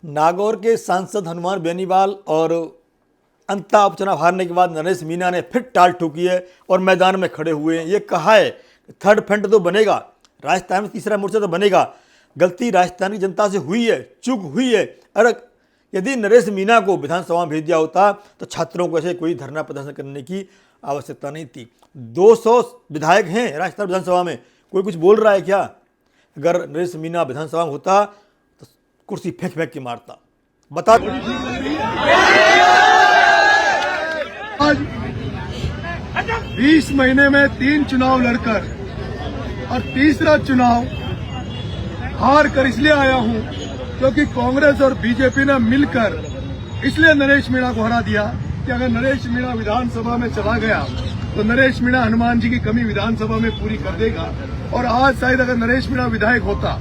नागौर के सांसद हनुमान बेनीवाल और अंता उपचुनाव हारने के बाद नरेश मीणा ने फिर टाल ठोकी है और मैदान में खड़े हुए हैं। ये कहा है कि थर्ड फ्रंट तो बनेगा, राजस्थान में तीसरा मोर्चा तो बनेगा। गलती राजस्थान की जनता से हुई है, चूक हुई है। अरे यदि नरेश मीणा को विधानसभा में भेज दिया होता तो छात्रों को ऐसे कोई धरना प्रदर्शन करने की आवश्यकता नहीं थी। 200 विधायक हैं राजस्थान विधानसभा में, कोई कुछ बोल रहा है क्या? अगर नरेश मीणा विधानसभा में होता तो कुर्सी फेंक फेंक के मारता। बता आज 20 महीने में 3 चुनाव लड़कर और तीसरा चुनाव हार कर इसलिए आया हूं क्योंकि कांग्रेस और बीजेपी ने मिलकर इसलिए नरेश मीणा को हरा दिया कि अगर नरेश मीणा विधानसभा में चला गया तो नरेश मीणा हनुमान जी की कमी विधानसभा में पूरी कर देगा। और आज शायद अगर नरेश मीणा विधायक होता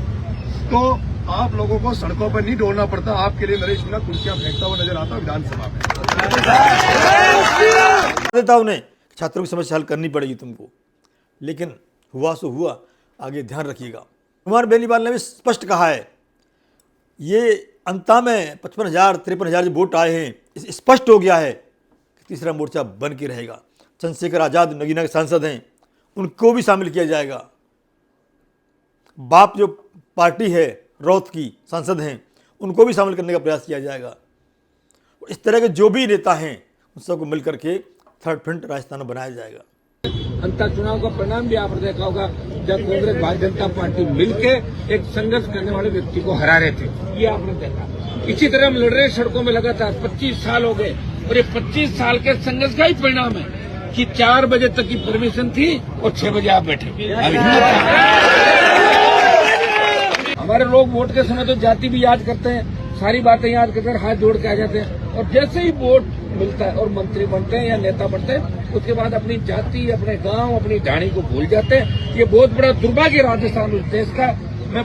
तो आप लोगों को सड़कों पर नहीं दौड़ना पड़ता, आपके लिए नरेश मीणा कुर्सियां फेंकता हुआ नजर आता विधानसभा में। देता उन्हें छात्रों की समस्या हल करनी पड़ेगी तुमको, लेकिन हुआ सो हुआ, आगे ध्यान रखिएगा। हनुमान बेनीवाल ने भी स्पष्ट कहा है, ये अंता में 55,000-53,000 जो वोट आए हैं, इस स्पष्ट हो गया है कि तीसरा मोर्चा बन के रहेगा। चंद्रशेखर आजाद नगीना के सांसद हैं, उनको भी शामिल किया जाएगा। बाप जो पार्टी है रौत की सांसद हैं, उनको भी शामिल करने का प्रयास किया जाएगा। इस तरह के जो भी नेता हैं उन सबको मिलकर के थर्ड फ्रंट राजस्थान में बनाया जाएगा। अंतर चुनाव का परिणाम भी आपने देखा होगा, जब कांग्रेस भारतीय जनता पार्टी मिलके एक संघर्ष करने वाले व्यक्ति को हरा रहे थे, ये आपने देखा। इसी तरह हम लड़ रहे सड़कों में लगातार 25 साल हो गए और ये 25 साल के संघर्ष का ही परिणाम है कि 4 बजे तक की परमिशन थी और 6 बजे आप बैठे। हमारे लोग वोट के समय तो जाति भी याद करते हैं, सारी बातें याद करते हैं, हाथ जोड़ के आ जाते हैं, और जैसे ही वोट मिलता है और मंत्री बनते हैं या नेता बनते हैं, उसके बाद अपनी जाति, अपने गांव, अपनी ढाणी को भूल जाते हैं। ये बहुत बड़ा दुर्भाग्य राजस्थान उस देश का। मैं